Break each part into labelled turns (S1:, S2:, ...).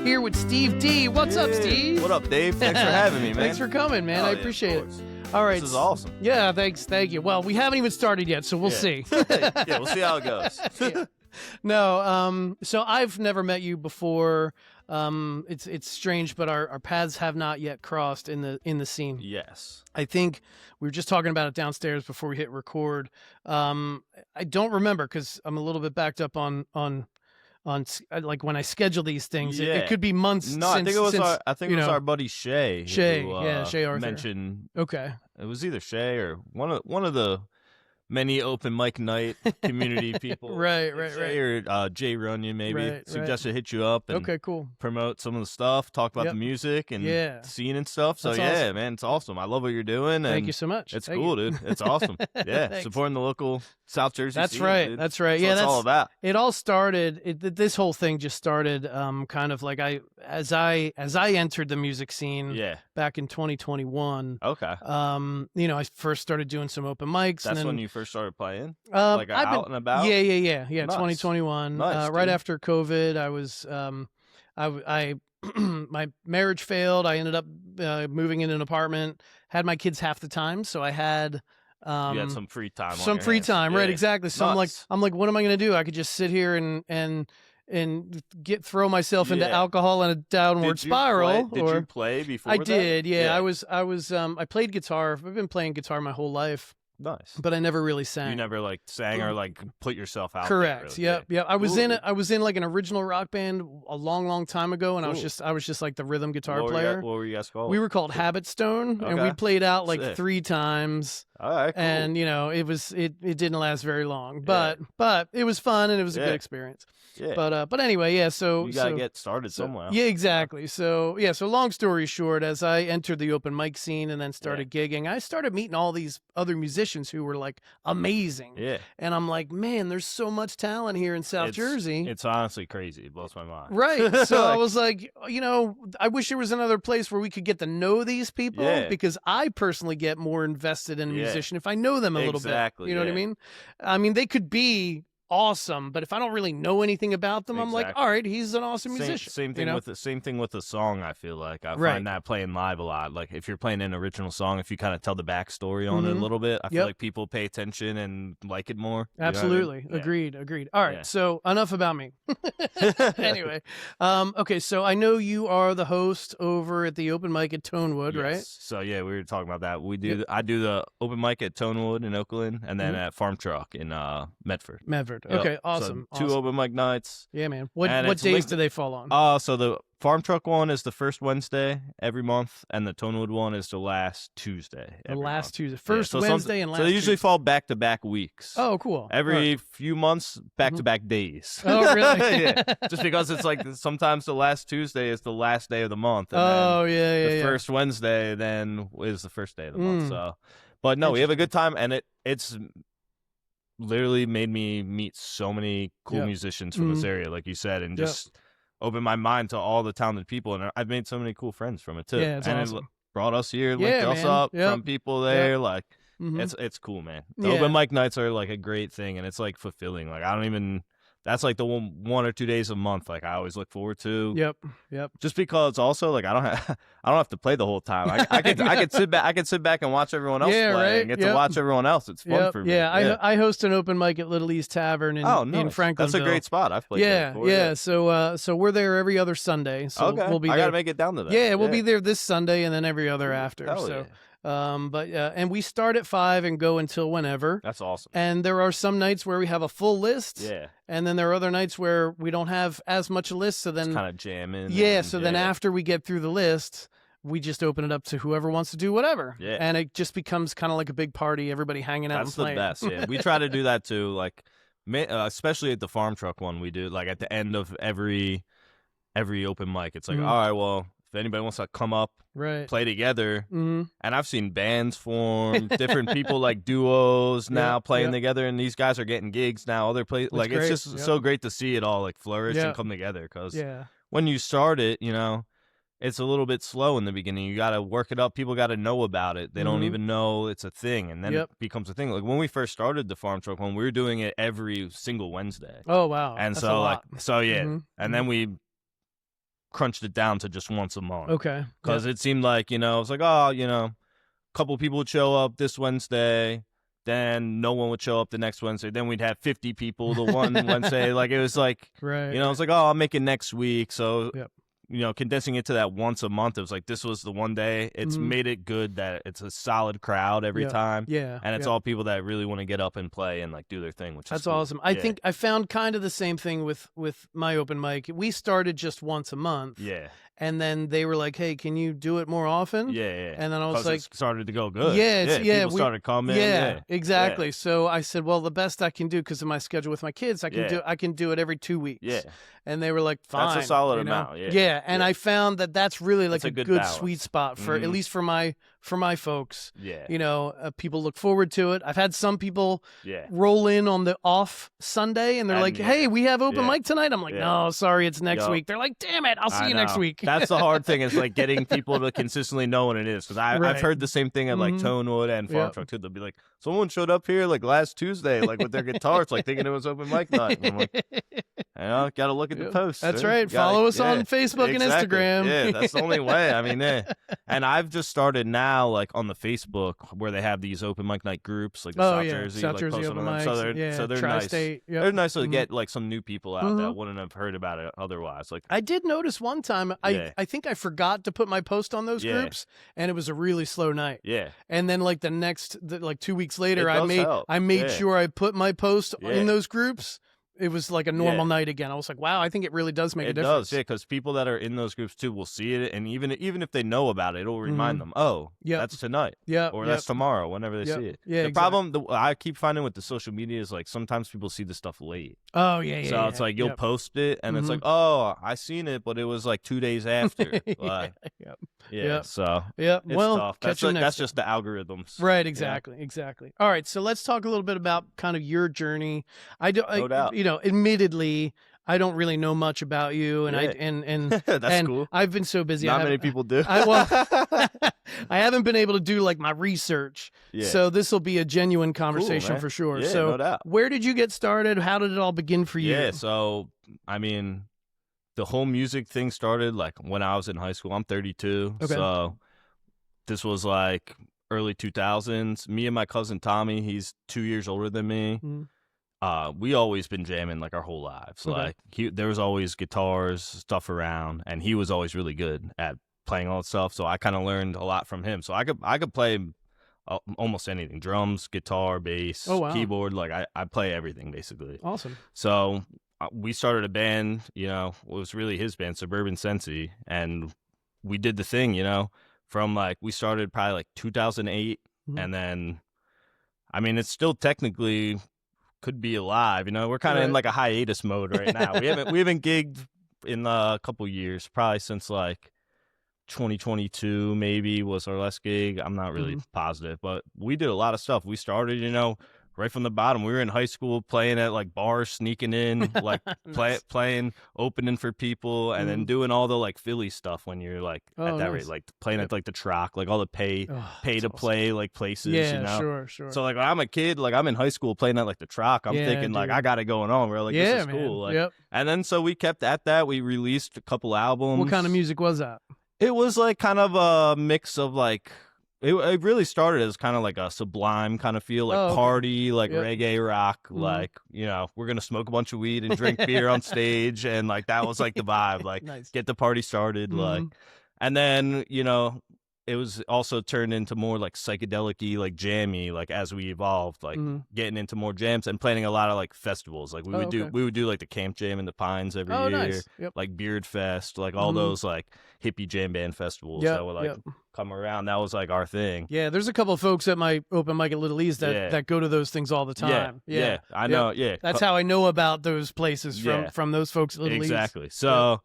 S1: here with Steve D. What's up, Steve?
S2: What up, Dave? Thanks for having me, man.
S1: Thanks for coming, man. I appreciate it. All right.
S2: This is awesome.
S1: Yeah, thanks. Thank you. Well, we haven't even started yet, so we'll see.
S2: Yeah, we'll see how it goes.
S1: Yeah. No, so I've never met you before. It's strange, but our paths have not yet crossed in the scene.
S2: Yes.
S1: I think we were just talking about it downstairs before we hit record. I don't remember because I'm a little bit backed up on like when I schedule these things.
S2: Yeah.
S1: It could be months.
S2: No,
S1: since,
S2: I think it was our buddy Shay.
S1: Shay,
S2: who,
S1: Shay Arthur
S2: mentioned.
S1: Okay.
S2: It was either Shay or one of the many open mic night community people.
S1: Right.
S2: Shay or Jay Runyon maybe suggested hit you up and
S1: okay, cool.
S2: promote some of the stuff, talk about the music and the scene and stuff. So
S1: That's
S2: yeah,
S1: awesome.
S2: Man, it's awesome. I love what you're doing.
S1: Thank you so much.
S2: It's cool, dude. It's awesome. Yeah, supporting the local South Jersey
S1: That's
S2: scene,
S1: right.
S2: dude.
S1: That's right.
S2: That's all about.
S1: It all started. This whole thing just started kind of like as I entered the music scene.
S2: Yeah.
S1: Back in 2021.
S2: Okay.
S1: I first started doing some open mics.
S2: That's
S1: and then,
S2: when you first started playing? Like out and about?
S1: Yeah.
S2: Nice.
S1: 2021.
S2: Nice,
S1: right
S2: dude.
S1: after COVID, I was I my marriage failed. I ended up moving in an apartment. Had my kids half the time, so I had
S2: you had some free time.
S1: Some free time,
S2: yeah.
S1: right? Exactly. So I'm like, what am I going to do? I could just sit here and throw myself into alcohol and a downward spiral.
S2: Did you play before?
S1: I did. Yeah. I played guitar. I've been playing guitar my whole life.
S2: Nice.
S1: But I never really sang.
S2: You never like sang or like put yourself out.
S1: Correct.
S2: There, really.
S1: Yep. I was in like an original rock band a long time ago, and I was just like the rhythm guitar player.
S2: What were you guys called?
S1: We were called Habit Stone, and we played out like 3 times.
S2: All right, cool.
S1: And it didn't last very long, but it was fun and it was a good experience.
S2: Yeah.
S1: But anyway, yeah. So
S2: you gotta get started somewhere.
S1: Yeah, exactly. So so long story short, as I entered the open mic scene and then started gigging, I started meeting all these other musicians who were like amazing.
S2: Yeah.
S1: And I'm like, man, there's so much talent here in South Jersey.
S2: It's honestly crazy. It blows my mind.
S1: Right. So I was like, I wish there was another place where we could get to know these people because I personally get more invested in a musician if I know them a little bit. You know what I mean? I mean, they could be awesome, but if I don't really know anything about them, I'm like, all right, he's an awesome musician.
S2: Same thing with the song. I feel like I find that playing live a lot. Like if you're playing an original song, if you kind of tell the backstory on it a little bit, I feel like people pay attention and like it more.
S1: Absolutely. You know what I mean? Agreed. All right. So enough about me. Anyway. Okay. So I know you are the host over at the open mic at Tonewood, right?
S2: So yeah, we were talking about that. We do. I do the open mic at Tonewood in Oakland, and then at Farm Truck in Medford.
S1: Okay, awesome.
S2: So 2 open mic nights.
S1: Yeah, man. What days do they fall on?
S2: So the Farm Truck one is the first Wednesday every month, and the Tonewood one is the last Tuesday.
S1: Tuesday. First Wednesday and last
S2: So they usually
S1: Tuesday.
S2: fall back-to-back weeks.
S1: Oh, cool.
S2: Every few months, back-to-back days.
S1: Oh, really?
S2: Yeah. Just because it's like sometimes the last Tuesday is the last day of the month. And
S1: the
S2: first Wednesday then is the first day of the month. So, but no, we have a good time, and it's literally made me meet so many cool musicians from this area, like you said, and just open my mind to all the talented people. And I've made so many cool friends from it too.
S1: Yeah, it's awesome.
S2: It brought us here, linked us up from people there. Like it's cool, man. The open mic nights are like a great thing, and it's like fulfilling. Like that's like the 1 or 2 days a month. Like I always look forward to.
S1: Yep.
S2: Just because also like I don't have to play the whole time. I could sit back and watch everyone else play and get to watch everyone else. It's fun for me.
S1: Yeah. I host an open mic at Little East Tavern in Franklinville.
S2: That's a great spot. I've played there before.
S1: So we're there every other Sunday. So we'll be there.
S2: I gotta make it down to that.
S1: Yeah, we'll be there this Sunday and then every other after.
S2: Hell
S1: so. And we start at 5 and go until whenever.
S2: That's awesome.
S1: And there are some nights where we have a full list.
S2: Yeah.
S1: And then there are other nights where we don't have as much a list. So then
S2: kind of jamming.
S1: Yeah. Then after we get through the list, we just open it up to whoever wants to do whatever.
S2: Yeah.
S1: And it just becomes kind of like a big party. Everybody hanging out.
S2: That's
S1: and
S2: the
S1: playing.
S2: best. Yeah. We try to do that too. Like, especially at the Farm Truck one, we do like at the end of every open mic. It's like, all right, well, if anybody wants to come up, play together, and I've seen bands form, different people like duos now playing together, and these guys are getting gigs now. Other places, like
S1: great.
S2: it's just so great to see it all like flourish and come together. Because when you start it, it's a little bit slow in the beginning. You got to work it up. People got to know about it. They don't even know it's a thing, and then it becomes a thing. Like when we first started the Farm Truck, when we were doing it every single Wednesday.
S1: Oh wow!
S2: And
S1: That's a lot.
S2: and then we crunched it down to just once a month.
S1: Okay.
S2: Because it seemed like, it was like, oh, a couple people would show up this Wednesday. Then no one would show up the next Wednesday. Then we'd have 50 people the one Wednesday. Like, it was like,
S1: right.
S2: It was like, oh, I'll make it next week. So, condensing it to that once a month, it was like, this was the one day. It's made it good that it's a solid crowd every time.
S1: Yeah.
S2: And it's all people that really want to get up and play and like do their thing, which
S1: that's
S2: is cool.
S1: awesome. I think I found kind of the same thing with my open mic. We started just once a month.
S2: Yeah.
S1: And then they were like, "Hey, can you do it more often?"
S2: Yeah.
S1: And then I was like,
S2: it started to go good.
S1: People
S2: started coming.
S1: Yeah, exactly. Yeah. So I said, "Well, the best I can do because of my schedule with my kids, I can do it every 2 weeks."
S2: Yeah.
S1: And they were like, "Fine."
S2: That's a solid amount. Yeah.
S1: Yeah. And I found that that's really like a good sweet spot for at least for my folks.
S2: Yeah.
S1: People look forward to it. I've had some people roll in on the off Sunday and they're like, "Hey, we have open mic tonight." I'm like, "No, sorry, it's next week." They're like, "Damn it, I'll see you next week."
S2: That's the hard thing, is like getting people to consistently know when it is. Because I've heard the same thing at like Tonewood and Farm Truck too. They'll be like, someone showed up here like last Tuesday, like with their guitars, like thinking it was open mic night. And I'm like, gotta look at the posts.
S1: That's right. Follow us on Facebook and Instagram.
S2: Yeah, that's the only way. I mean, and I've just started now, like on the Facebook, where they have these open mic night groups, like the South Jersey,
S1: South Jersey
S2: open
S1: mics.
S2: So they're
S1: Tri-state.
S2: nice. They're nice to get like some new people out that wouldn't have heard about it otherwise. Like,
S1: I did notice one time, I think I forgot to put my post on those groups, and it was a really slow night.
S2: Yeah.
S1: And then like like 2 weeks later, I made sure I put my post in those groups. It was like a normal night again. I was like, wow, I think it really does make a difference.
S2: It does, because people that are in those groups too will see it, and even if they know about it, it'll remind them, oh, that's tonight, or that's tomorrow, whenever they see it.
S1: Yeah,
S2: the problem I keep finding with the social media is like sometimes people see the stuff late.
S1: Oh, yeah.
S2: So it's like you'll post it, and it's like, oh, I seen it, but it was like 2 days after. Like, so it's tough. That's just the algorithms.
S1: Right, exactly. All right, so let's talk a little bit about kind of your journey. No doubt. Admittedly, I don't really know much about you, and
S2: that's cool.
S1: I've been so busy.
S2: Not many people do.
S1: I haven't been able to do like my research, so this will be a genuine conversation for sure.
S2: Yeah,
S1: so,
S2: no doubt.
S1: Where did you get started? How did it all begin for you?
S2: Yeah, so I mean, the whole music thing started like when I was in high school. I'm 32, so this was like early 2000s. Me and my cousin Tommy, he's 2 years older than me. We always been jamming like our whole lives. Like there was always guitars, stuff around, and he was always really good at playing all that stuff. So I kind of learned a lot from him. So I could play almost anything: drums, guitar, bass, keyboard. Like I play everything basically.
S1: Awesome.
S2: So we started a band. It was really his band, Suburban Sensi, and we did the thing. From like we started probably like 2008, and then I mean it's still technically could be alive. We're kind of in like a hiatus mode right now. we haven't gigged in a couple years, probably since like 2022 maybe was our last gig. I'm not really positive, but we did a lot of stuff. We started right from the bottom. We were in high school playing at like bars, sneaking in, like playing, opening for people, and then doing all the like Philly stuff when you're like at that rate, like playing at like the Troc, like all the pay to play like places.
S1: Yeah, sure.
S2: So like when I'm a kid, like I'm in high school playing at like the Troc, I'm thinking like I got it going on. We're like, this is cool. Like, and then so we kept at that. We released a couple albums.
S1: What kind of music was that?
S2: It was like kind of a mix of like. It really started as kind of like a Sublime kind of feel, like party, like reggae rock, like, we're going to smoke a bunch of weed and drink beer on stage. And like, that was like the vibe, like get the party started. Like, and then, it was also turned into more like psychedelic-y, like jammy, like as we evolved, like getting into more jams and planning a lot of like festivals. Like we would do like the Camp Jam in the Pines every year,
S1: nice.
S2: like Beard Fest, like all those like hippie jam band festivals that would like come around. That was like our thing.
S1: Yeah, there's a couple of folks at my open mic at Little East that go to those things all the time.
S2: Yeah, I know. Yeah,
S1: that's how I know about those places from those folks at Little East.
S2: Exactly. So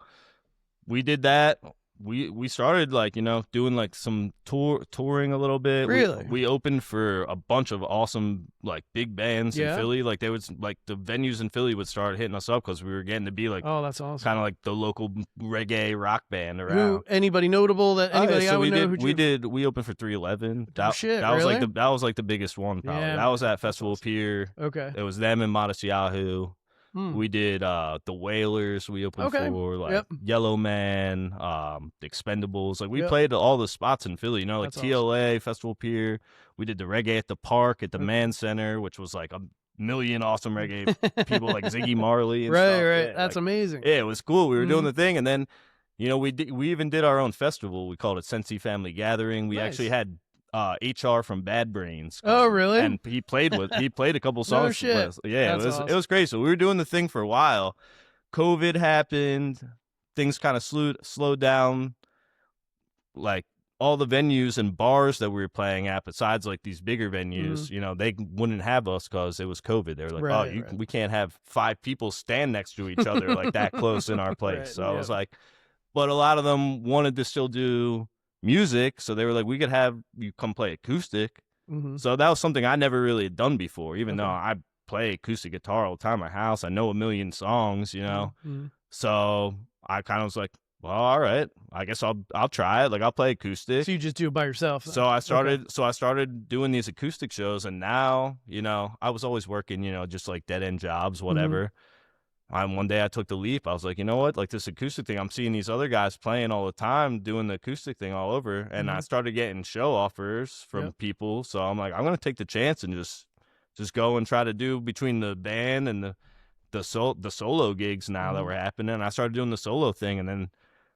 S2: we did that. We started like doing like some touring a little bit.
S1: Really,
S2: we opened for a bunch of awesome like big bands in Philly. Like they would like the venues in Philly would start hitting us up because we were getting to be like,
S1: oh, that's awesome,
S2: kind of like the local reggae rock band around.
S1: Anybody notable that anybody I would know?
S2: We opened for 311.
S1: That
S2: really? That was like the biggest one probably. That was at Festival Pier.
S1: Okay,
S2: it was them and Modest Yahoo. We did the Whalers. We opened for like Yellow Man, the Expendables. Like we played all the spots in Philly. You know, like TLA, awesome. Festival Pier. We did the Reggae at the Park at the Mann Center, which was like a million awesome reggae people like Ziggy Marley and stuff.
S1: Right.
S2: Yeah,
S1: that's
S2: like,
S1: amazing.
S2: Yeah, it was cool. We were doing the thing, and then we even did our own festival. We called it Sensi Family Gathering. We actually had HR from Bad Brains.
S1: Oh, really?
S2: And he played a couple songs.
S1: No shit.
S2: Yeah, it was great. So we were doing the thing for a while. COVID happened. Things kind of slowed down. Like all the venues and bars that we were playing at, besides like these bigger venues, they wouldn't have us because it was COVID. They were like, we can't have 5 people stand next to each other like that close in our place. So I was like, but a lot of them wanted to still do music, so they were like, we could have you come play acoustic. So that was something I never really had done before, even though I play acoustic guitar all the time at my house. I know a million songs, so I kind of was like, well, all right, I guess I'll try it. Like I'll play acoustic.
S1: So you just do it by yourself then?
S2: So I started doing these acoustic shows, and now I was always working just like dead end jobs, whatever. One day I took the leap. I was like, you know what? Like this acoustic thing, I'm seeing these other guys playing all the time, doing the acoustic thing all over. And I started getting show offers from people. So I'm like, I'm going to take the chance and just go and try to do between the band and the solo gigs now that were happening. And I started doing the solo thing. And then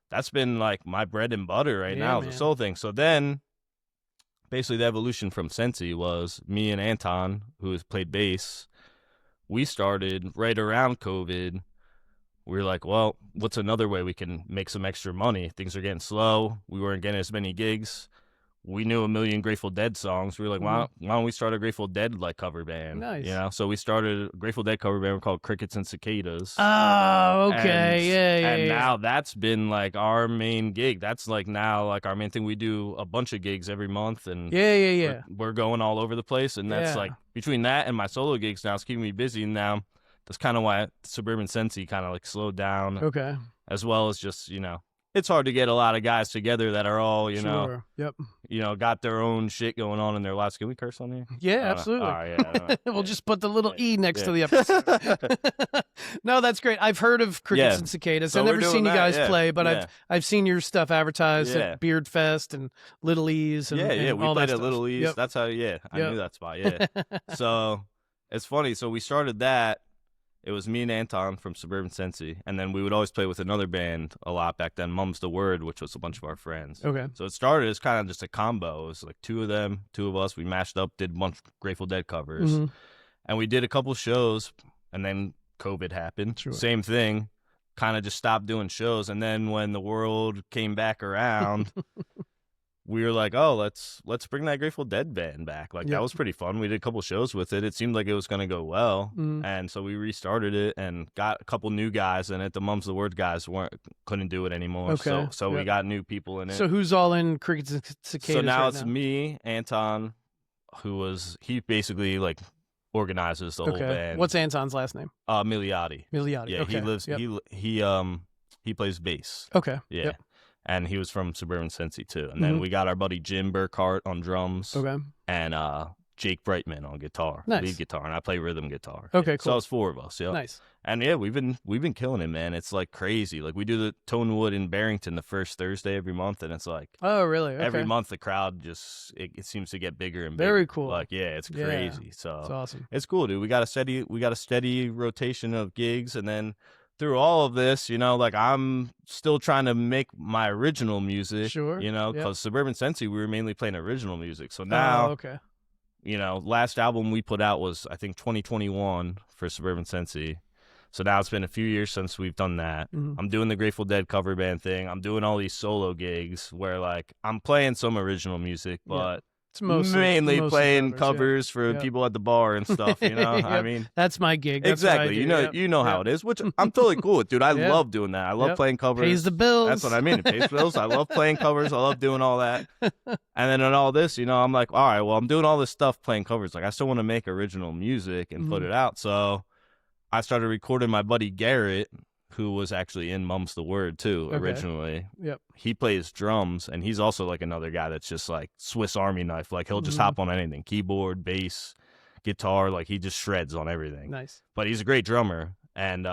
S2: that's been like my bread and butter right now, the solo thing. So then basically the evolution from Sensi was me and Anton, who has played bass. We started right around COVID. We were like, well, what's another way we can make some extra money? Things are getting slow. We weren't getting as many gigs. We knew a million Grateful Dead songs. We were like, why don't we start a Grateful Dead like cover band?
S1: Nice.
S2: So we started a Grateful Dead cover band called Crickets and Cicadas.
S1: Oh, okay.
S2: And now that's been like our main gig. That's like now like our main thing. We do a bunch of gigs every month, and we're going all over the place. And that's like between that and my solo gigs now, it's keeping me busy. Now that's kind of why Suburban Sensi kind of like slowed down.
S1: Okay.
S2: As well as just it's hard to get a lot of guys together that are all, got their own shit going on in their lives. Can we curse on here?
S1: Yeah, absolutely.
S2: Yeah,
S1: we'll just put the little E next to the episode. No, that's great. I've heard of Crickets and Cicadas.
S2: So
S1: I've never seen you guys play, but
S2: yeah.
S1: I've seen your stuff advertised at Beard Fest and Little E's. And, and
S2: we
S1: all
S2: played
S1: that
S2: at Little E's.
S1: Yep.
S2: That's how, I knew that spot, So it's funny. So we started that. It was me and Anton from Suburban Sensi, and then we would always play with another band a lot back then, Mum's the Word, which was a bunch of our friends.
S1: Okay.
S2: So it started as kind of just a combo. It was like 2 of them, 2 of us. We mashed up, did a bunch of Grateful Dead covers, and we did a couple shows, and then COVID happened.
S1: Sure.
S2: Same thing, kind of just stopped doing shows, and then when the world came back around, we were like, oh, let's bring that Grateful Dead band back. Like, that was pretty fun. We did a couple shows with it. It seemed like it was going to go well. And so we restarted it and got a couple new guys in it. The Mum's the Word guys couldn't do it anymore.
S1: Okay.
S2: So we got new people in it.
S1: So who's all in Crickets and Cicadas?
S2: So now
S1: right
S2: it's me, Anton, he basically like organizes the whole band.
S1: What's Anton's last name?
S2: Milioti.
S1: Milioti.
S2: Yeah,
S1: okay.
S2: he plays bass.
S1: Okay.
S2: Yeah. Yep. And he was from Suburban Sensi, too. And then we got our buddy Jim Burkhart on drums.
S1: Okay.
S2: And Jake Brightman on guitar, lead guitar. And I play rhythm guitar.
S1: Okay, cool.
S2: So it's 4 of us. Yeah.
S1: Nice.
S2: And we've been killing it, man. It's like crazy. Like we do the Tonewood in Barrington the first Thursday every month. And it's like,
S1: oh, really? Okay.
S2: Every month the crowd just, it seems to get bigger and bigger.
S1: Very cool.
S2: Like, it's crazy. So
S1: it's awesome.
S2: It's cool, dude. We got a steady rotation of gigs. And then through all of this, like I'm still trying to make my original music,
S1: sure,
S2: because Suburban Sensi, we were mainly playing original music. So now, last album we put out was, I think, 2021 for Suburban Sensi. So now it's been a few years since we've done that. I'm doing the Grateful Dead cover band thing. I'm doing all these solo gigs where like I'm playing some original music, but it's mainly playing covers for people at the bar and stuff, I mean,
S1: that's my gig. That's
S2: exactly. You know how it is, which I'm totally cool with, dude. I love doing that. I love playing covers.
S1: Pays the bills.
S2: That's what I mean. It pays bills. I love playing covers. I love doing all that. And then in all this, I'm like, all right, well, I'm doing all this stuff playing covers. Like I still want to make original music and put it out. So I started recording my buddy Garrett, who was actually in Mum's the Word too, originally.
S1: Yep.
S2: He plays drums, and he's also like another guy that's just like Swiss Army knife. Like he'll just hop on anything, keyboard, bass, guitar. Like he just shreds on everything.
S1: Nice.
S2: But he's a great drummer, And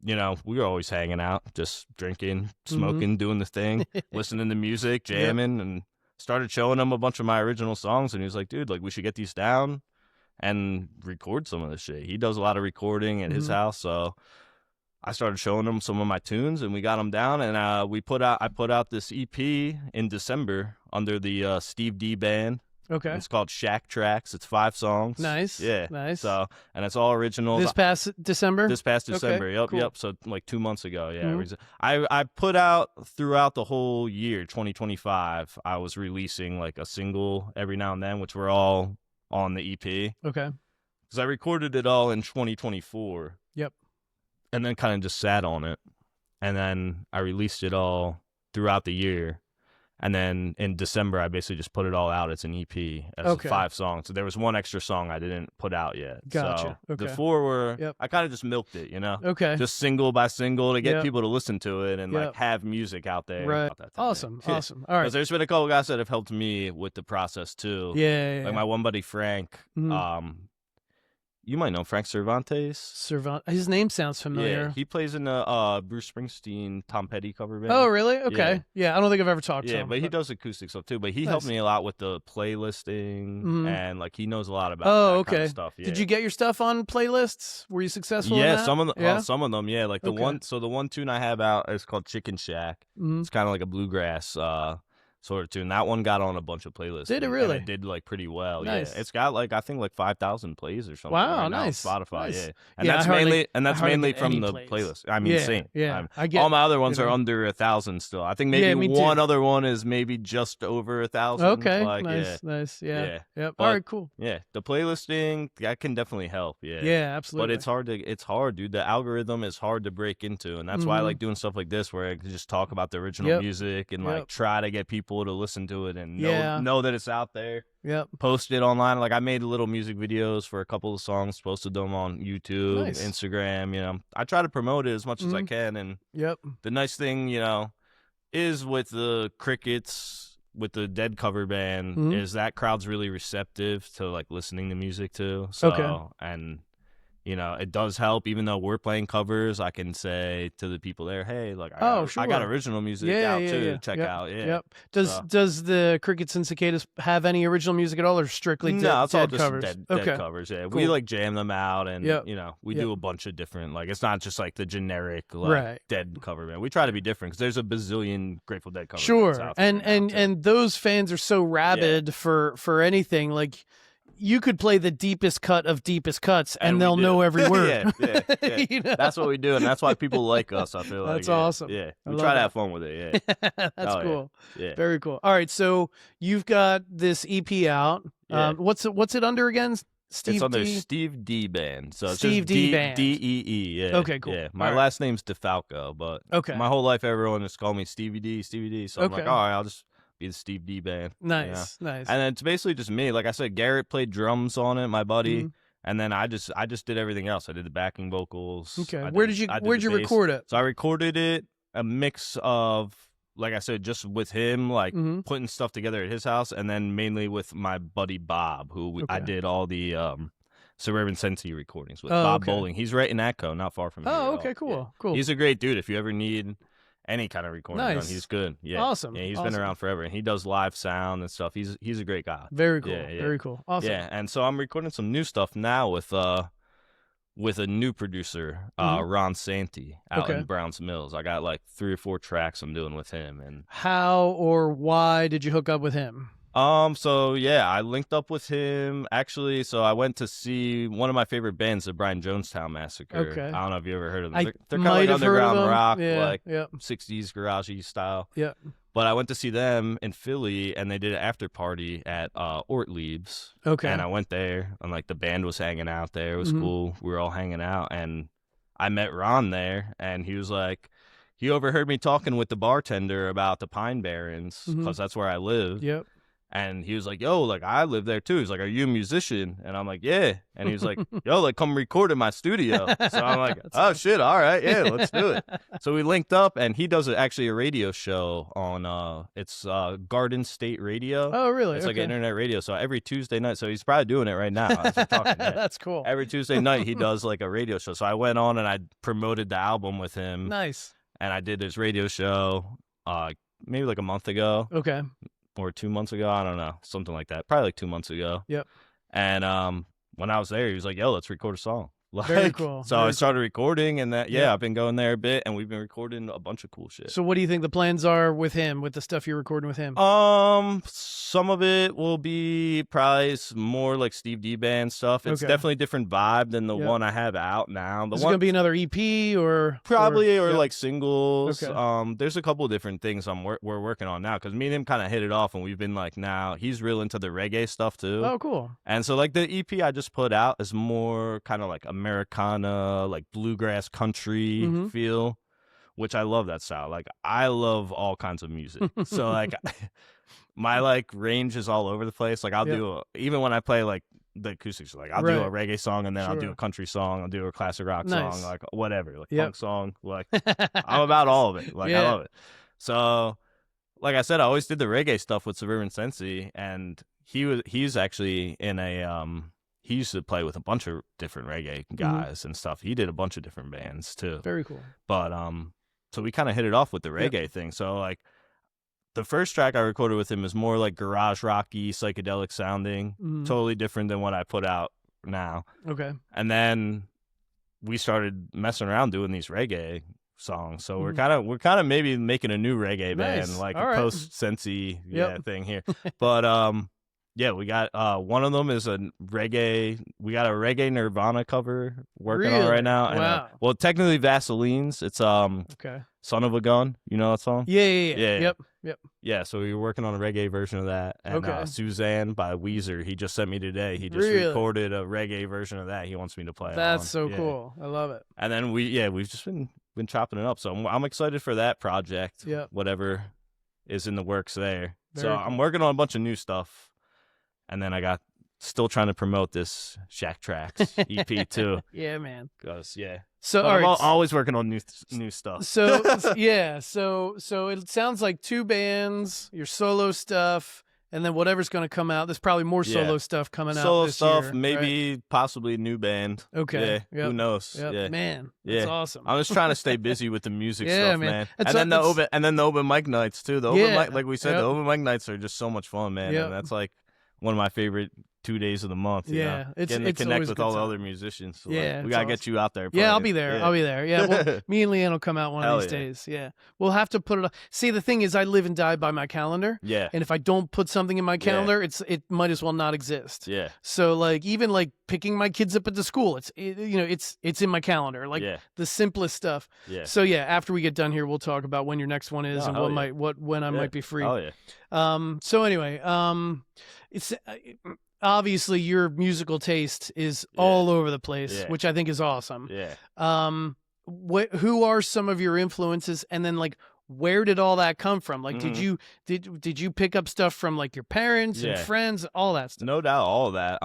S2: you know, we were always hanging out, just drinking, smoking, doing the thing, listening to music, jamming, and started showing him a bunch of my original songs. And he was like, dude, like, we should get these down and record some of this shit. He does a lot of recording at his house. So I started showing him some of my tunes, and we got them down. And I put out this EP in December under the Steve D band.
S1: Okay.
S2: It's called Shack Tracks. It's 5 songs.
S1: Nice.
S2: Yeah.
S1: Nice.
S2: So, and it's all originals.
S1: This past December?
S2: This past December.
S1: Okay,
S2: Yep.
S1: cool.
S2: Yep. So like 2 months ago. Yeah. I put out throughout the whole year, 2025, I was releasing like a single every now and then, which were all on the EP.
S1: Okay.
S2: Because I recorded it all in 2024.
S1: Yep.
S2: And then kind of just sat on it. And then I released it all throughout the year. And then in December, I basically just put it all out. It's an EP. It's 5 songs. So there was one extra song I didn't put out yet.
S1: Gotcha.
S2: So the 4 were, I kind of just milked it, you know?
S1: Okay.
S2: Just single by single to get people to listen to it and like have music out there.
S1: Right. Awesome. Awesome. All right.
S2: Because there's been a couple guys that have helped me with the process too.
S1: Yeah.
S2: Like my one buddy, Frank. You might know Frank Cervantes.
S1: His name sounds familiar.
S2: Yeah, he plays in the Bruce Springsteen, Tom Petty cover band.
S1: Oh, really? Okay. Yeah, I don't think I've ever talked to him.
S2: Yeah, but he does acoustic stuff too. But he helped me a lot with the playlisting, and like he knows a lot about that kind of stuff. Yeah.
S1: Did you get your stuff on playlists? Were you successful?
S2: Yeah,
S1: in that?
S2: some of them. Yeah, like the one. So the one tune I have out is called Chicken Shack. It's kind of like a bluegrass sort of tune. That one got on a bunch of playlists.
S1: Did it really?
S2: And it did like pretty well.
S1: Nice.
S2: Yeah, it's got like I think like 5,000 plays or something.
S1: Wow,
S2: right
S1: nice.
S2: Now on Spotify.
S1: Nice.
S2: Yeah, and that's mainly from the
S1: plays.
S2: playlist. I mean, same.
S1: Yeah,
S2: all my other ones are under 1,000 still. I think maybe one other one is maybe just over 1,000.
S1: Okay,
S2: like,
S1: nice. Yeah. Yep.
S2: But,
S1: all right, cool.
S2: Yeah, the playlisting that can definitely help. Yeah.
S1: Yeah, absolutely.
S2: But it's hard, dude. The algorithm is hard to break into, and that's why I like doing stuff like this, where I can just talk about the original music and like try to get people to listen to it and know that it's out there.
S1: Yep.
S2: Post it online. Like I made little music videos for a couple of songs, posted them on YouTube, Instagram. You know, I try to promote it as much as I can. And the nice thing, you know, is with the Crickets, with the Dead cover band, is that crowd's really receptive to like listening to music too. So and you know, it does help. Even though we're playing covers, I can say to the people there, "Hey, like, I got original music out too. To check out." Yeah.
S1: Yep. Does the Crickets and Cicadas have any original music at all, or strictly
S2: no? It's all
S1: dead
S2: just
S1: covers?
S2: dead covers. Yeah,
S1: Cool.
S2: we like jam them out, and you know, we do a bunch of different. Like, it's not just like the generic like Dead cover band. We try to be different because there's a bazillion Grateful Dead covers.
S1: Sure, and those fans are so rabid for anything like. You could play the deepest cut of deepest cuts, and they'll know every word.
S2: Yeah. You know? That's what we do, and that's why people like us. I feel like
S1: that's awesome.
S2: Yeah, we try to have fun with it. Yeah,
S1: that's cool.
S2: Yeah,
S1: very cool. All right, so you've got this EP out. What's it under again?
S2: It's under Steve D Band. So it's
S1: Steve
S2: just
S1: D Band.
S2: DEE. Yeah.
S1: Okay, cool.
S2: Yeah, my last name's DeFalco, but my whole life everyone just called me Stevie D. So I'm like, all right, I'll just be the Steve D Band.
S1: Nice.
S2: And it's basically just me. Like I said, Garrett played drums on it, my buddy, and then I just did everything else. I did the backing vocals.
S1: Okay. Where'd you record it?
S2: So I recorded it a mix of, like I said, just with him, like putting stuff together at his house, and then mainly with my buddy Bob, who I did all the Suburban Sensi recordings with. Bob Bowling. He's right in Atco, not far from here.
S1: Oh, okay, cool.
S2: He's a great dude. If you ever need any kind of recording done, he's good. Yeah,
S1: awesome.
S2: Yeah, he's been around forever, and he does live sound and stuff. He's a great guy.
S1: Very cool. Very cool. Awesome.
S2: Yeah, and so I'm recording some new stuff now with a new producer, Ron Santi, out in Browns Mills. I got like 3 or 4 tracks I'm doing with him. And
S1: how or why did you hook up with him?
S2: So yeah, I linked up with him actually. So I went to see one of my favorite bands, the Brian Jonestown Massacre.
S1: Okay.
S2: I don't know if you ever heard of them. They're kind
S1: of
S2: like underground rock,
S1: like
S2: 60s garagey style.
S1: Yeah.
S2: But I went to see them in Philly, and they did an after party at Ortlieb's.
S1: Okay.
S2: And I went there, and like the band was hanging out there. It was cool. We were all hanging out, and I met Ron there, and he was like, he overheard me talking with the bartender about the Pine Barrens because that's where I live.
S1: Yep.
S2: And he was like, yo, like, I live there too. He's like, are you a musician? And I'm like, yeah. And he was like, yo, like, come record in my studio. So I'm like, oh, shit, all right, yeah, let's do it. So we linked up, and he does actually a radio show on, it's Garden State Radio.
S1: Oh, really?
S2: It's like an internet radio. So every Tuesday night, so he's probably doing it right now as we're talking. Yeah.
S1: That's cool.
S2: Every Tuesday night, he does like a radio show. So I went on and I promoted the album with him.
S1: Nice.
S2: And I did his radio show maybe like a month ago.
S1: Okay.
S2: Or 2 months ago, I don't know, something like that. Probably like 2 months ago.
S1: Yep.
S2: And when I was there, he was like, "Yo, let's record a song." Like,
S1: very cool.
S2: So I started recording, and I've been going there a bit, and we've been recording a bunch of cool shit.
S1: So what do you think the plans are with him, with the stuff you're recording with him?
S2: Some of it will be probably more like Steve D band stuff. It's definitely a different vibe than the one I have out now.
S1: Is it gonna be another EP or
S2: probably like singles? Okay. There's a couple of different things we're working on now, because me and him kind of hit it off, and we've been like, now he's real into the reggae stuff too.
S1: Oh, cool.
S2: And so like the EP I just put out is more kind of like Americana, like bluegrass country feel, which I love that style. Like, I love all kinds of music. So like my like range is all over the place. Like I'll do even when I play like the acoustics, like I'll do a reggae song, and then I'll do a country song, I'll do a classic rock song, like whatever, like funk song. Like I'm about all of it. Like I love it. So like I said, I always did the reggae stuff with Suburban Sensi, and he's actually in a he used to play with a bunch of different reggae guys and stuff. He did a bunch of different bands too.
S1: Very cool.
S2: But so we kind of hit it off with the reggae thing. So like the first track I recorded with him is more like garage rocky, psychedelic sounding, totally different than what I put out now. Okay. And then we started messing around doing these reggae songs. So we're kind of maybe making a new reggae band, like a post Sensi thing here. But yeah, we got one of them is a reggae. We got a reggae Nirvana cover working on right now. And, well, technically Vaseline's. It's Son of a Gun. You know that song? Yeah. Yep. Yeah. So we were working on a reggae version of that. And Suzanne by Weezer. He just sent me today. He just recorded a reggae version of that. He wants me to play.
S1: That's so cool. I love it.
S2: And then we've just been chopping it up. So I'm excited for that project. Yeah. Whatever is in the works there. Very cool. I'm working on a bunch of new stuff. And then I got still trying to promote this Shack Tracks EP too.
S1: Yeah, man.
S2: So I'm always working on new stuff.
S1: So so it sounds like two bands, your solo stuff, and then whatever's going to come out. There's probably more solo stuff coming out. Solo stuff, year,
S2: maybe possibly a new band.
S1: Okay.
S2: Yeah. Who knows?
S1: Yeah. Man, that's awesome.
S2: I'm just trying to stay busy with the music stuff, man. And then the open mic nights too. The open mic, like we said, the open mic nights are just so much fun, man. And that's like one of my favorite 2 days of the month. You know? Getting to connect with all the other musicians. So we gotta get you out there.
S1: Yeah, I'll be there. I'll be there. Yeah, well, me and Leanne will come out one of these days. Yeah, we'll have to put it. See, the thing is, I live and die by my calendar. Yeah, and if I don't put something in my calendar, it might as well not exist. Yeah. So like even like picking my kids up at the school, it's in my calendar. Like the simplest stuff. Yeah. So yeah, after we get done here, we'll talk about when your next one is and when I might be free. Oh yeah. So anyway, it's. Obviously, your musical taste is all over the place, which I think is awesome. Yeah. Who are some of your influences, and then like where did all that come from? Like, did you pick up stuff from like your parents and friends, all that stuff?
S2: No doubt, all of that.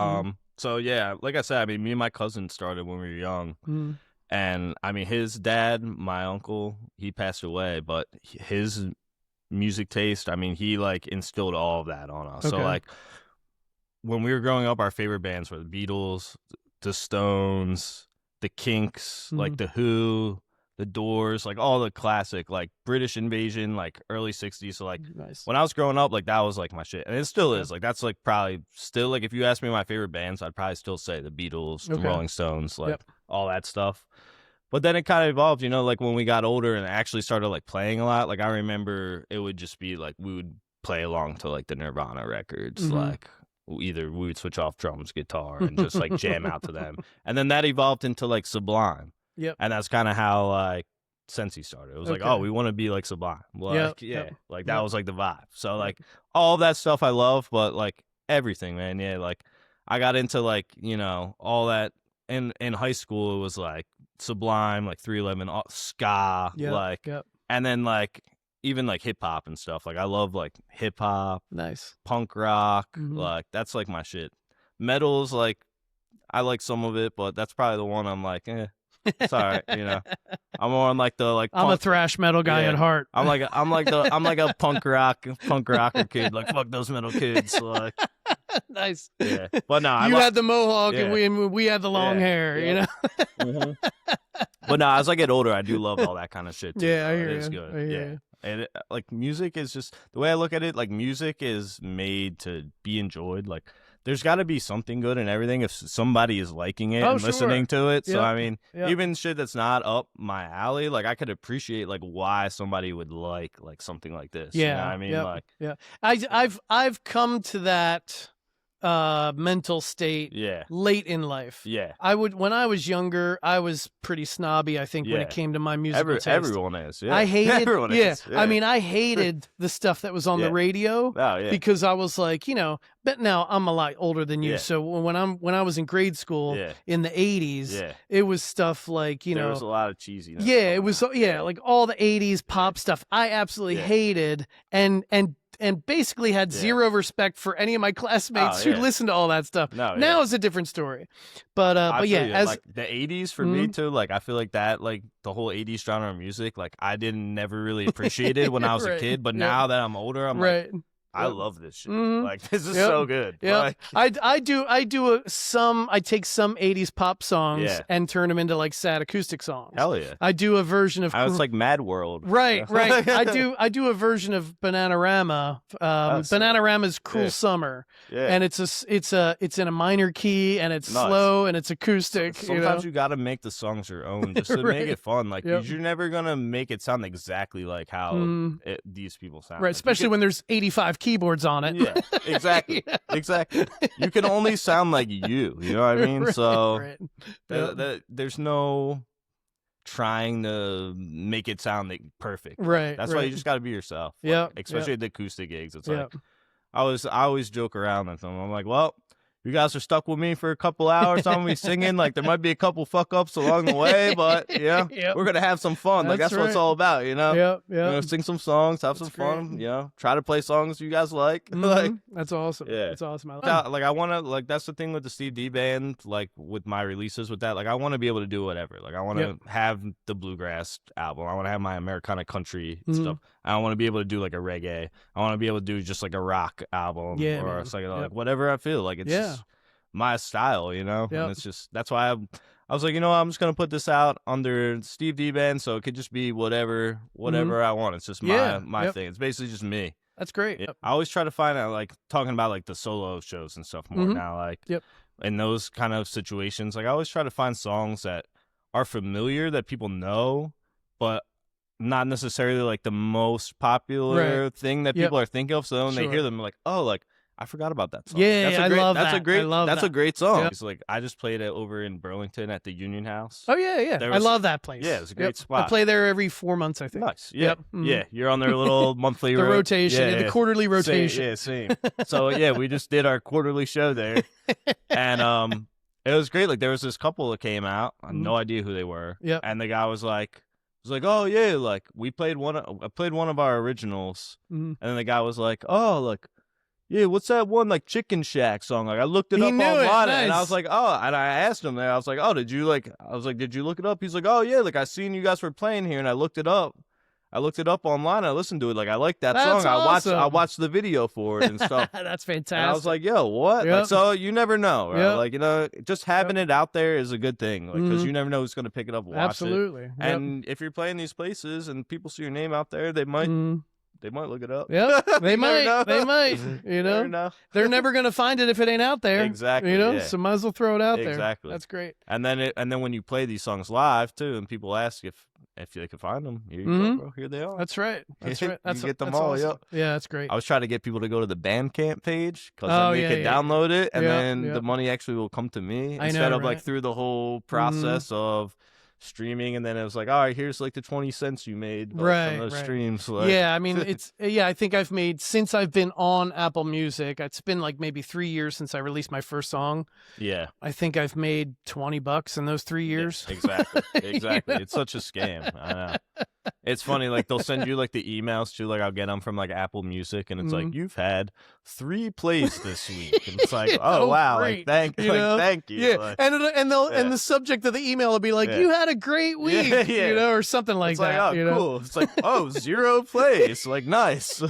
S2: So yeah, like I said, I mean, me and my cousin started when we were young, and I mean, his dad, my uncle, he passed away, but his music taste, I mean, he like instilled all of that on us. Okay. So like. When we were growing up, our favorite bands were the Beatles, the Stones, the Kinks, like the Who, the Doors, like all the classic, like British Invasion, like early 60s. So like when I was growing up, like that was like my shit. And it still is. Like that's like probably still like if you ask me my favorite bands, I'd probably still say the Beatles, the Rolling Stones, like all that stuff. But then it kind of evolved, you know, like when we got older and actually started like playing a lot. Like I remember it would just be like we would play along to like the Nirvana records, like. Either we would switch off drums, guitar, and just like jam out to them, and then that evolved into like Sublime. Yep. And that's kind of how like Sensi started. It was like, oh, we want to be like Sublime. Like, like that was like the vibe. So like all that stuff I love, but like everything, man. Yeah, like I got into like all that in high school. It was like Sublime, like 311, ska, and then like even like hip hop and stuff. Like I love like hip hop,
S1: nice,
S2: punk rock. Like that's like my shit. Metal's like I like some of it, but that's probably the one I'm like, it's all right, you know. I'm more on like the like.
S1: I'm a thrash metal guy at heart.
S2: I'm like a punk rocker kid. Like fuck those metal kids. Like
S1: nice.
S2: Yeah, but no,
S1: you had the mohawk and we had the long hair. You know.
S2: But no, as I get older, I do love all that kind of shit too.
S1: Yeah, I hear
S2: it is good. And like music is just the way I look at it. Like music is made to be enjoyed. Like there's got to be something good in everything if somebody is liking it and listening to it. So I mean, even shit that's not up my alley, like I could appreciate like why somebody would like something like this.
S1: Yeah,
S2: you know what I mean,
S1: like I've come to that mental state late in life. When I was younger, I was pretty snobby, I think, when it came to my musical taste.
S2: Everyone is.
S1: I hated I mean, I hated the stuff that was on the radio because I was like, you know, but now I'm a lot older than you. So when I was in grade school in the 80s, it was stuff like, you know,
S2: there was a lot of cheesy.
S1: It was like all the 80s pop stuff I absolutely hated and basically had zero respect for any of my classmates who listened to all that stuff. Now it's a different story. But as
S2: like the 80s for me too, like I feel like that, like the whole 80s genre of music, like I didn't never really appreciate it when I was a kid, but now that I'm older, I'm like, I love this shit. Like this is so good.
S1: Yeah, like, I take some 80s pop songs and turn them into like sad acoustic songs.
S2: Hell yeah.
S1: I do a version of
S2: it's like Mad World.
S1: Right. I do a version of Bananarama. Bananarama's Cruel Summer. Yeah. And it's in a minor key and it's slow and it's acoustic.
S2: Sometimes you gotta make the songs your own just to make it fun. Like you're never gonna make it sound exactly like how these people sound.
S1: Right, like, especially when there's 85 keyboards on it.
S2: Yeah, exactly. Exactly. You can only sound like you know what I mean? So there's no trying to make it sound like perfect.
S1: Right.
S2: That's why you just got to be yourself.
S1: Yeah.
S2: Especially at the acoustic gigs. It's like I always joke around with them. I'm like, well, you guys are stuck with me for a couple hours on me singing. Like there might be a couple fuck ups along the way, but we're gonna have some fun. Like that's what it's all about, you know.
S1: Yeah.
S2: You know, sing some songs, have some fun. You know, try to play songs you guys like. Like
S1: that's awesome. Yeah, that's awesome.
S2: Like I want to that's the thing with the Steve D band. Like with my releases with that, like I want to be able to do whatever. Like I want to have the bluegrass album. I want to have my Americana country stuff. I want to be able to do like a reggae. I want to be able to do just like a rock album or it's like whatever I feel like. It's just my style, you know. And it's just that's why I was like, you know, I'm just gonna put this out under Steve D band, so it could just be whatever I want. It's just my thing. It's basically just me.
S1: That's great.
S2: I always try to find out, like talking about like the solo shows and stuff more now, like in those kind of situations. Like I always try to find songs that are familiar that people know, but not necessarily like the most popular thing that people are thinking of. So when they hear them, like, oh, like I forgot about that song.
S1: Yeah, I love that.
S2: That's a great song. It's like I just played it over in Burlington at the Union House.
S1: Oh yeah. I love that place.
S2: Yeah, it's a great spot.
S1: I play there every 4 months, I think.
S2: Nice. Yeah. Yeah, you're on their little monthly
S1: rotation, the quarterly rotation.
S2: Same. So we just did our quarterly show there, and it was great. Like there was this couple that came out. I had no idea who they were. Yeah, and the guy was like, oh yeah, like I played one of our originals, and then the guy was like, oh, like. Yeah, what's that one like Chicken Shack song? Like I looked it up online and I was like, oh, and I asked him there, I was like, oh, did you look it up? He's like, oh yeah, like I seen you guys were playing here and I looked it up. I looked it up online. I listened to it. Like I like that song.
S1: Awesome.
S2: I watched the video for it and stuff.
S1: That's fantastic.
S2: And I was like, yo, what? Like, so you never know, right? Like, you know, just having it out there is a good thing. Like, because you never know who's going to pick it up and watch
S1: Absolutely.
S2: it. And if you're playing these places and people see your name out there, they might look it up.
S1: Yeah, they might. They might. You know, they're never gonna find it if it ain't out there.
S2: Exactly.
S1: You know, so might as well throw it out there.
S2: Exactly.
S1: That's great.
S2: And then when you play these songs live too, and people ask if they can find them, here you go, bro. Here they are.
S1: That's right. That's right.
S2: You get them all.
S1: Awesome. Yeah, that's great.
S2: I was trying to get people to go to the Bandcamp page because then they can download it, and then the money actually will come to me instead of like through the whole process of streaming, and then it was like, all right, here's like the 20 cents you made from those streams. Like,
S1: I mean, it's I think I've made, since I've been on Apple Music, it's been like maybe 3 years since I released my first song. I think I've made $20 in those 3 years.
S2: Exactly. It's such a scam. I know. It's funny, like they'll send you like the emails too. Like I'll get them from like Apple Music, and it's like you've had 3 plays this week, and it's like, oh wow,
S1: great.
S2: like thank you.
S1: Yeah,
S2: like,
S1: and the subject of the email will be like, you had a great week, or something like
S2: it's
S1: that.
S2: Like, oh, cool. It's like, oh, 0 plays. Like, nice,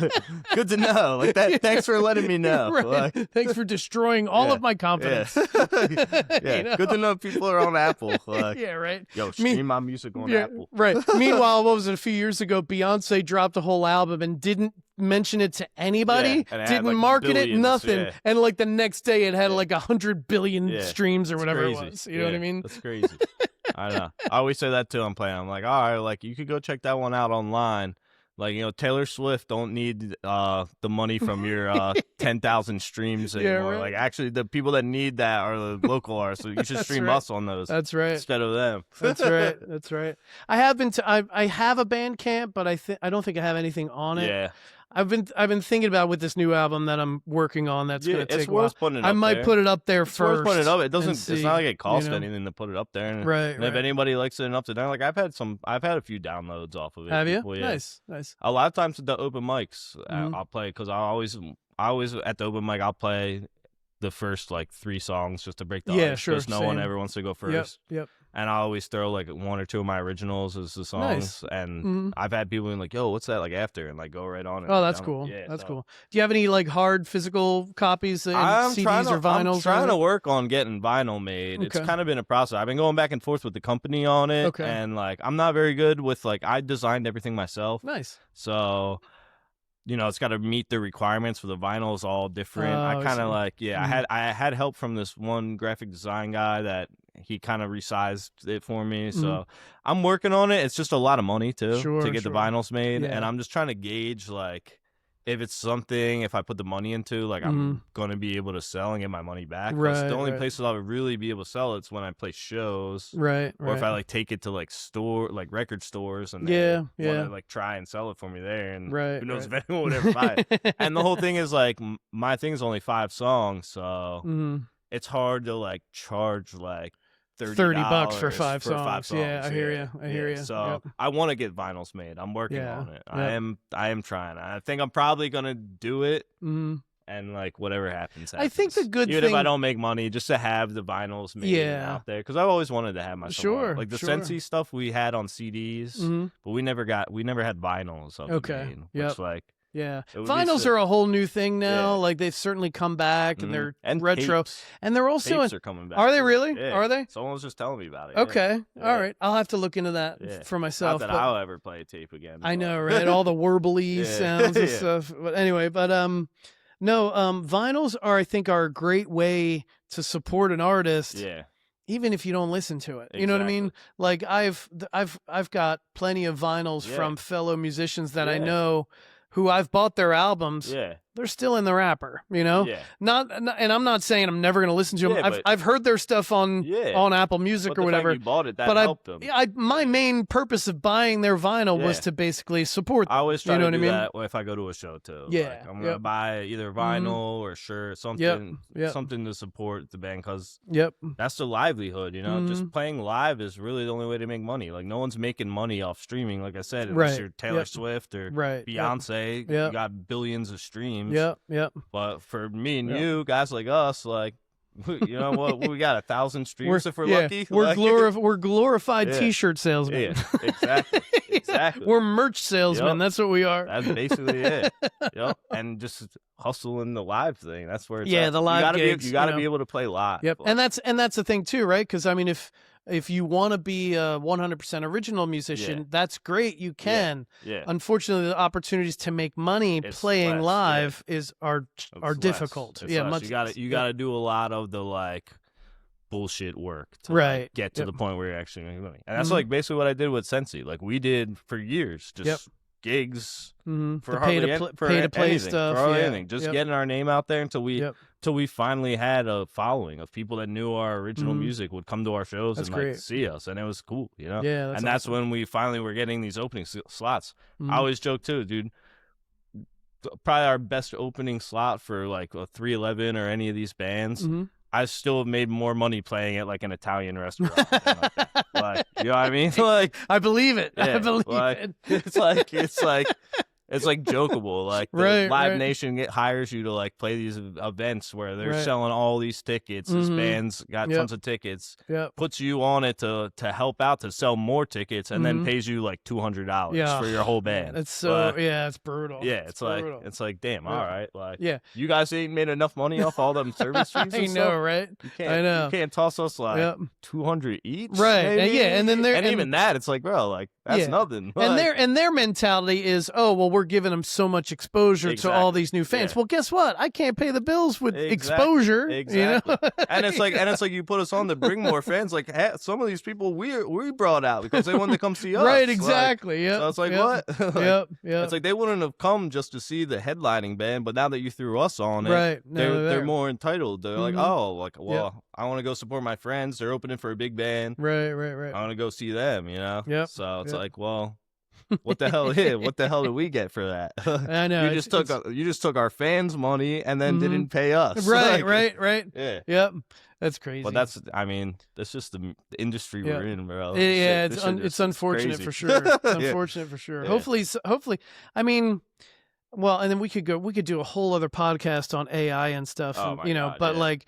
S2: good to know. Like that. Thanks for letting me know.
S1: Right.
S2: Like,
S1: thanks for destroying all of my confidence.
S2: Yeah, good to know people are on Apple. Like,
S1: yeah, right.
S2: Yo, stream my music on Apple.
S1: Right. Meanwhile, what was it, a few years ago, Beyonce dropped a whole album and didn't mention it to anybody, didn't market it, nothing. And like the next day it had like 100 billion streams or whatever it was. You know what I mean?
S2: That's crazy. I know. I always say that too. I'm playing. I'm like, all right, like you could go check that one out online. Like, Taylor Swift don't need the money from your 10,000 streams anymore. Like, actually, the people that need that are the local artists. So you should stream us on those.
S1: That's right.
S2: Instead of them.
S1: That's right. That's right. I have been I have a Bandcamp, but I don't think I have anything on it.
S2: Yeah.
S1: I've been thinking about with this new album that I'm working on. That's going to take a while.
S2: Putting it
S1: I
S2: up
S1: might
S2: there.
S1: put it up there
S2: it's
S1: first.
S2: Worth putting it up. It doesn't.
S1: See,
S2: it's not like it costs anything to put it up there. And,
S1: right.
S2: And if anybody likes it enough to down, like I've had a few downloads off of it.
S1: Have you?
S2: Before, yeah.
S1: Nice.
S2: A lot of times at the open mics, I'll play because I always at the open mic I'll play the first like 3 songs just to break the ice.
S1: Sure.
S2: Because no one ever wants to go first.
S1: Yep.
S2: And I always throw like 1 or 2 of my originals as the songs.
S1: Nice.
S2: And I've had people being like, yo, what's that like after? And like go right on it.
S1: Oh, that's cool.
S2: Yeah,
S1: that's cool. Do you have any like hard physical copies in CDs or vinyls?
S2: I'm trying to work on getting vinyl made. Okay. It's kind of been a process. I've been going back and forth with the company on it.
S1: Okay.
S2: And like I'm not very good with like I designed everything myself.
S1: Nice.
S2: So it's got to meet the requirements for the vinyls all different. I kind of like, I had help from this one graphic design guy that he kind of resized it for me. So I'm working on it. It's just a lot of money too to get the vinyls made. And I'm just trying to gauge like if it's something, if I put the money into, like I'm going to be able to sell and get my money back.
S1: Right,
S2: the only places I would really be able to sell it's when I play shows.
S1: Right.
S2: Or if I like take it to like record stores and want to like try and sell it for me there. And who knows if anyone would ever buy it. And the whole thing is like my thing is only 5 songs. So it's hard to like charge like $30
S1: for 5 songs. Yeah, I hear you.
S2: So I want to get vinyls made. I'm working on it. Yep. I am trying. I think I'm probably gonna do it. And like whatever happens.
S1: I think the good
S2: even
S1: thing,
S2: if I don't make money, just to have the vinyls made out there, because I've always wanted to have my song. Like the Sensi stuff we had on CDs, but we never had vinyls of it made, which like.
S1: Yeah, vinyls are a whole new thing now. Like they've certainly come back, and they're retro,
S2: tapes.
S1: And they're also
S2: tapes are coming back.
S1: Are they really?
S2: Yeah.
S1: Are they?
S2: Someone was just telling me about it.
S1: Okay, all right. I'll have to look into that for myself.
S2: Not that I'll ever play a tape again.
S1: I know, right? All the warbly sounds and stuff. But anyway, no, vinyls are, I think, are a great way to support an artist.
S2: Yeah.
S1: Even if you don't listen to it, you know what I mean? Like I've got plenty of vinyls from fellow musicians that I know, who I've bought their albums. Yeah. They're still in the wrapper, Yeah. Not, and I'm not saying I'm never going to listen to them. I've heard their stuff on Apple Music or whatever.
S2: You bought it, that helped them.
S1: My main purpose of buying their vinyl was to basically support them.
S2: I always try to do that if I go to a show too.
S1: Yeah.
S2: Like, I'm going to buy either vinyl or shirt, something to support the band, because that's the livelihood, Just playing live is really the only way to make money. Like no one's making money off streaming, like I said, unless you're Taylor Swift or Beyonce. You got billions of streams.
S1: Yep.
S2: But for me and you guys like us, like, you know what? We got 1,000 streams if we're lucky.
S1: We're glorified T-shirt salesmen.
S2: Yeah, exactly.
S1: We're merch salesmen. That's what we are.
S2: That's basically it. And just hustling the live thing. That's where it's
S1: the live gigs.
S2: You got to be able to play live.
S1: Yep, and that's the thing too, right? Because I mean, if you want to be a 100% original musician, that's great. You can. Yeah. Unfortunately, the opportunities to make money playing live are difficult.
S2: Much. You got to do a lot of the like bullshit work to like, get to the point where you're actually making money. And that's like basically what I did with Sensi. Like we did for years, just gigs for
S1: pay to play
S2: anything,
S1: stuff,
S2: for anything. Just getting our name out there until we finally had a following of people that knew our original music would come to our shows and like see us, and it was cool,
S1: Yeah,
S2: and that's when we finally were getting these opening slots. I always joke too, dude. Probably our best opening slot for like a 311 or any of these bands. I still have made more money playing at like an Italian restaurant. Like, you know what I mean? Like,
S1: I believe it.
S2: Yeah,
S1: I believe
S2: it. It's like jokeable. Like Live Nation hires you to like play these events where they're selling all these tickets. This band's got tons of tickets. Puts you on it to help out to sell more tickets, and then pays you like $200 for your whole band.
S1: It's so it's brutal.
S2: Yeah, it's like damn. All right, like you guys ain't made enough money off all them service fees.
S1: I know, right?
S2: I know. You can't toss us like $200 each,
S1: right?
S2: Maybe?
S1: And then
S2: even that, it's like, bro, like that's nothing.
S1: Like, and their mentality is, oh well, we're giving them so much exposure to all these new fans. Well, guess what? I can't pay the bills with exposure.
S2: Exactly. You know? and it's like you put us on to bring more fans. Like some of these people we brought out because they wanted to come see us.
S1: Right. Exactly.
S2: Like, so it's like what? Like, It's like they wouldn't have come just to see the headlining band, but now that you threw us on it, they're more entitled. They're like, oh, like well, I want to go support my friends. They're opening for a big band.
S1: Right.
S2: I want to go see them. You know.
S1: Yep.
S2: So it's like, well. What the hell? What the hell did we get for that?
S1: I know.
S2: You just took our fans' money and then didn't pay us.
S1: Right.
S2: Like,
S1: right. Yeah. Yep. That's crazy.
S2: But that's just the industry we're in, bro.
S1: Yeah, it's unfortunate for sure. It's unfortunate for sure. Hopefully, I mean, well, and then we could do a whole other podcast on AI and stuff, like,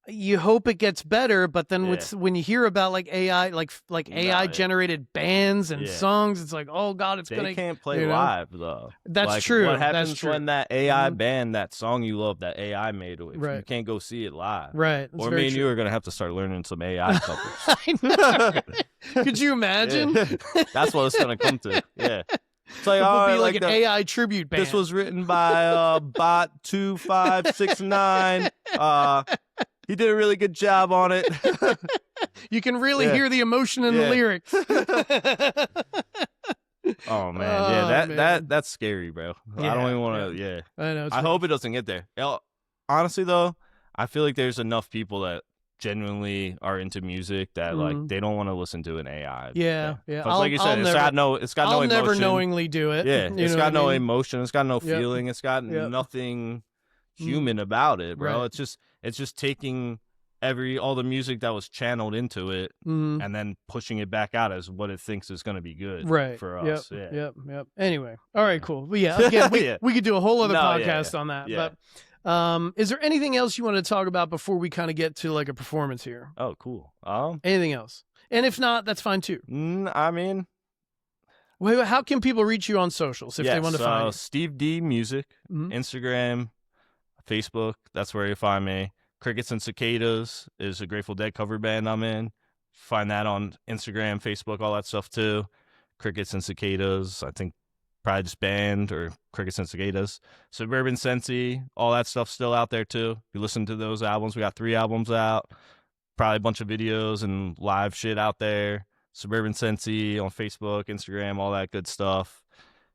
S1: you hope it gets better, but then when you hear about like AI, like AI generated bands and songs, it's like, oh god,
S2: they can't play live though.
S1: That's
S2: like,
S1: true.
S2: What happens
S1: That's true.
S2: when that AI band, that song you love, that AI made, if you can't go see it live,
S1: right?
S2: Or me and you are gonna have to start learning some AI covers.
S1: I know. Could you imagine?
S2: That's what it's gonna come to. Yeah. It's like,
S1: it will be like an AI tribute band.
S2: This was written by Bot 2569. He did a really good job on it.
S1: You can really hear the emotion in the lyrics.
S2: Oh man, that's scary, bro. I don't even want to.
S1: I know.
S2: I hope it doesn't get there. Honestly, though, I feel like there's enough people that genuinely are into music that like they don't want to listen to an AI.
S1: Yeah.
S2: Like you said, it's got no emotion.
S1: I'll never knowingly do it.
S2: Yeah, it's got no emotion. It's got no feeling. It's got nothing human about it, bro.
S1: Right.
S2: It's just taking all the music that was channeled into it and then pushing it back out as what it thinks is going to be good for us.
S1: Yep. Anyway, all right, cool. But again, we could do a whole other podcast on that.
S2: Yeah.
S1: But is there anything else you want to talk about before we kind of get to like a performance here?
S2: Oh, cool.
S1: Anything else? And if not, that's fine too.
S2: I mean,
S1: how can people reach you on socials if they want to find you?
S2: Steve D Music, Instagram, Facebook. That's where you find me. Crickets and Cicadas is a Grateful Dead cover band I'm in. Find that on Instagram, Facebook, all that stuff too. Crickets and Cicadas, I think probably just band or Crickets and Cicadas. Suburban Sensi, all that stuff's still out there too. If you listen to those albums, we got 3 albums out. Probably a bunch of videos and live shit out there. Suburban Sensi on Facebook, Instagram, all that good stuff.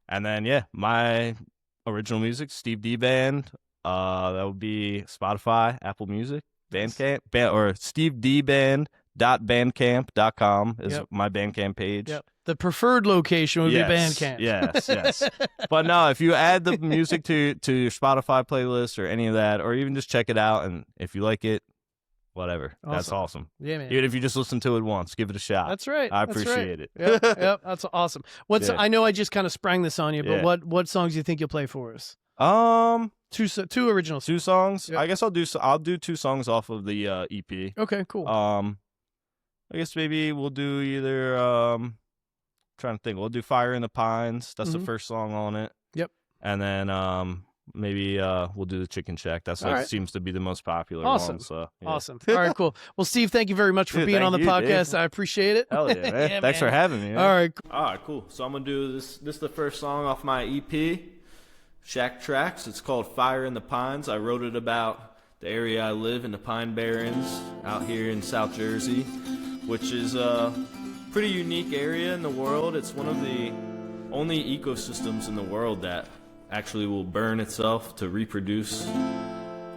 S2: And then, my original music, Steve D Band. That would be Spotify, Apple Music, Bandcamp, or stevedband.bandcamp.com is my Bandcamp page.
S1: Yep. The preferred location would be Bandcamp.
S2: Yes. But no, if you add the music to your Spotify playlist or any of that, or even just check it out, and if you like it, whatever. Awesome. That's awesome.
S1: Yeah, man.
S2: Even if you just listen to it once, give it a shot.
S1: That's right.
S2: I appreciate it.
S1: Yep. That's awesome. I know I just kind of sprang this on you, but what songs do you think you'll play for us? Two original songs.
S2: 2 songs.
S1: Yep.
S2: I guess I'll do 2 songs off of the EP.
S1: Okay, cool.
S2: I guess maybe we'll do either trying to think. We'll do Fire in the Pines. That's the first song on it.
S1: Yep.
S2: And then maybe we'll do the Chicken Shack. That's seems to be the most popular
S1: one.
S2: So
S1: Awesome. All right, cool. Well, Steve, thank you very much for being on the podcast. Dave. I appreciate it.
S2: Hell yeah, man. Thanks for having me. Man.
S1: All right,
S2: cool. So I'm gonna do this. This is the first song off my EP. Shack Tracks. It's called Fire in the Pines. I wrote it about the area I live in, the Pine Barrens out here in South Jersey, which is a pretty unique area in the world. It's one of the only ecosystems in the world that actually will burn itself to reproduce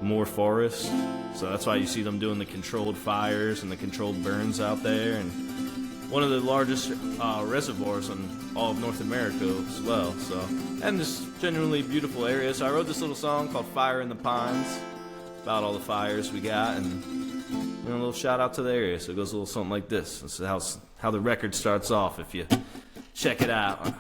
S2: more forest. So that's why you see them doing the controlled fires and the controlled burns out there, and one of the largest reservoirs in all of North America as well. So, and this genuinely beautiful area. So I wrote this little song called Fire in the Pines. about all the fires we got, and a little shout out to the area. So it goes a little something like this. This is how the record starts off if you check it out.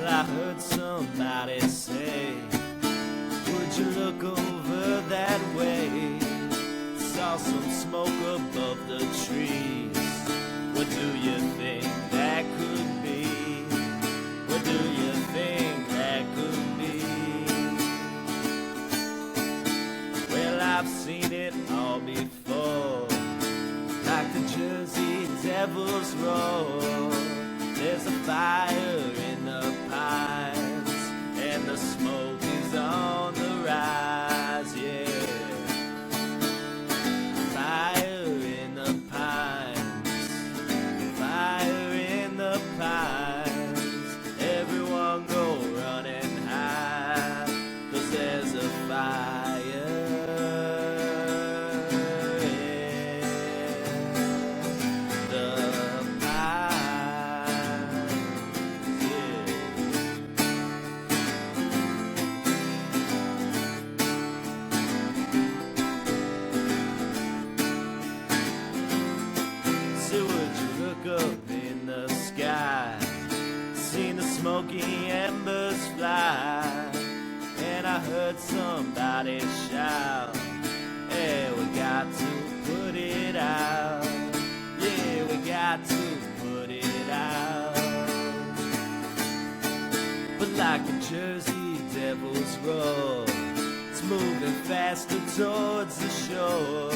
S2: I heard somebody say, would you look over that way? Saw some smoke above the trees. What do you think that could be? What do you think that could be? Well, I've seen it all before, like the Jersey Devils roar. There's a fire in the pines, and the smoke is on the rise, yeah. Fire in the pines, fire in the pines. Everyone go running high, 'cause there's a fire in the pines, yeah. So would you look up in the sky, seen the smoky embers fly, and I heard somebody shout, hey, we got to put it out, yeah, we got to put it out. But like the Jersey Devils roar, it's moving faster towards the shore.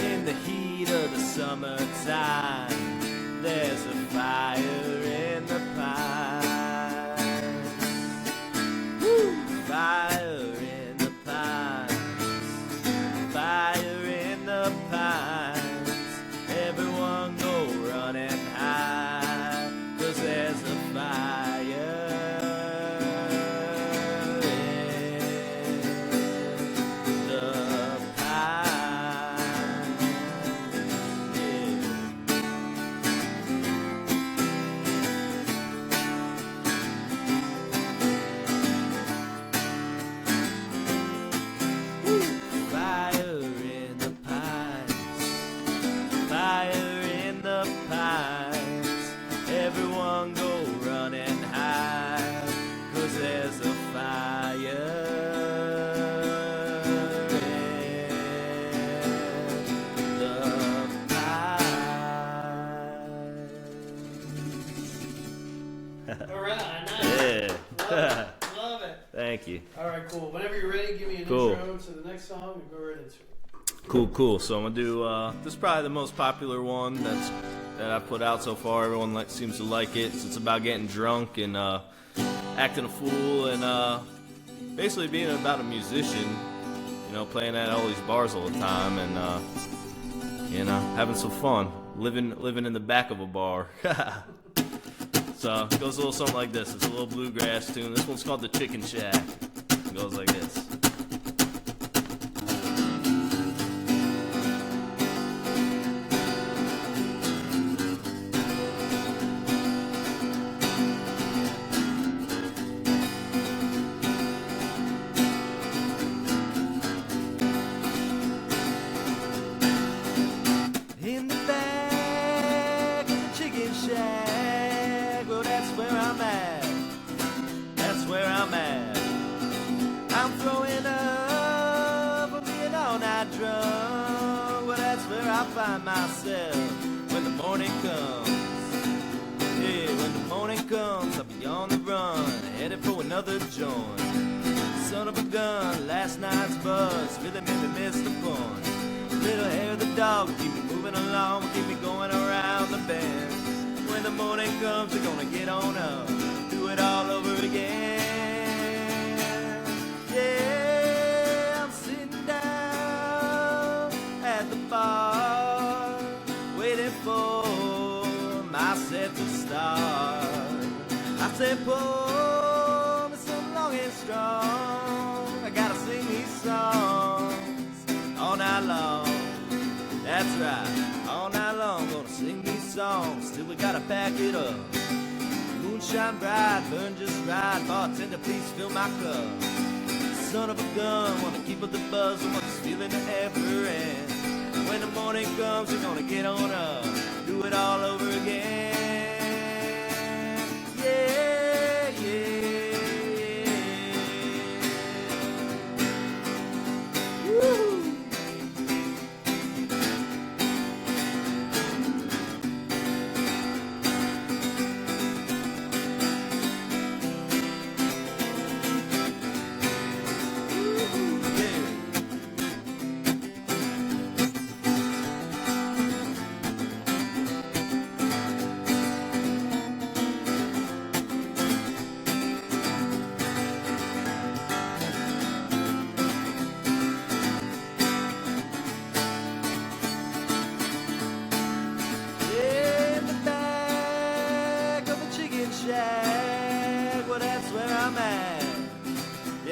S2: In the heat of the summertime, there's a fire in the pines. Woo! Fire in the pines, fire in the pines. Everyone go running high, 'cause there's a fire in the pines, yeah. Woo! Fire in the pines, fire in the pines. Everyone go running high, 'cause there's a fire in the pines.
S1: All right, nice.
S2: Yeah.
S1: Love it.
S2: Thank you.
S1: All right, cool. Whenever you're ready, give me an
S2: Cool.
S1: intro to the next song and go right into it.
S2: Cool. So I'm gonna do this is probably the most popular one that I've put out so far. Everyone seems to like it. It's about getting drunk and acting a fool and basically being about a musician. Playing at all these bars all the time and having some fun. Living in the back of a bar. So it goes a little something like this. It's a little bluegrass tune. This one's called The Chicken Shack. It goes like this. In the back of the chicken shack, well, that's where I'm at. That's where I'm at. I'm throwing up for being all night drunk. Well, that's where I find myself when the morning comes. Yeah, when the morning comes, I'll be on the run, headed for another joint. Son of a gun, last night's buzz really made me miss the point. Little hair of the dog will keep me moving along, will keep me going around the bend. When the morning comes, we're gonna get on up, do it all over again. Yeah, I'm sitting down at the bar, waiting for my set to start.
S3: say, pull me some long and strong. I gotta sing these songs all night long. That's right, all night long, gonna sing these songs till we gotta pack it up. Moonshine bright, burn just right, bartender please fill my cup. Son of a gun, wanna keep up the buzz, I want this feeling to ever end. When the morning comes, we're gonna get on up, do it all over again. Yeah, yeah, yeah. Woo!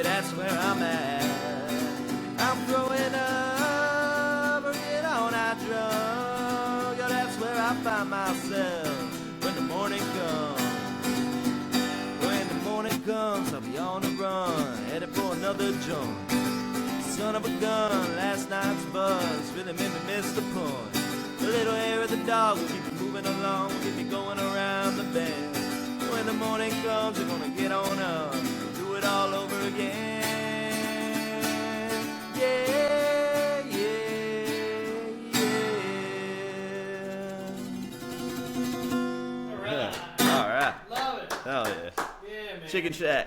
S3: That's where I'm at. I'm growing up, bring it on, I drunk. Yeah, that's where I find myself when the morning comes. When the morning comes, I'll be on the run, headed for another joint. Son of a gun, last night's buzz really made me miss the point. The little hair of the dog will keep me moving along, keep me going around the bend. When the morning comes, we're gonna get on up, do it all over again. Yeah, yeah, yeah.
S1: All right.
S3: All right.
S1: Love it.
S3: Hell yeah.
S1: Yeah, man.
S3: Chicken Shack.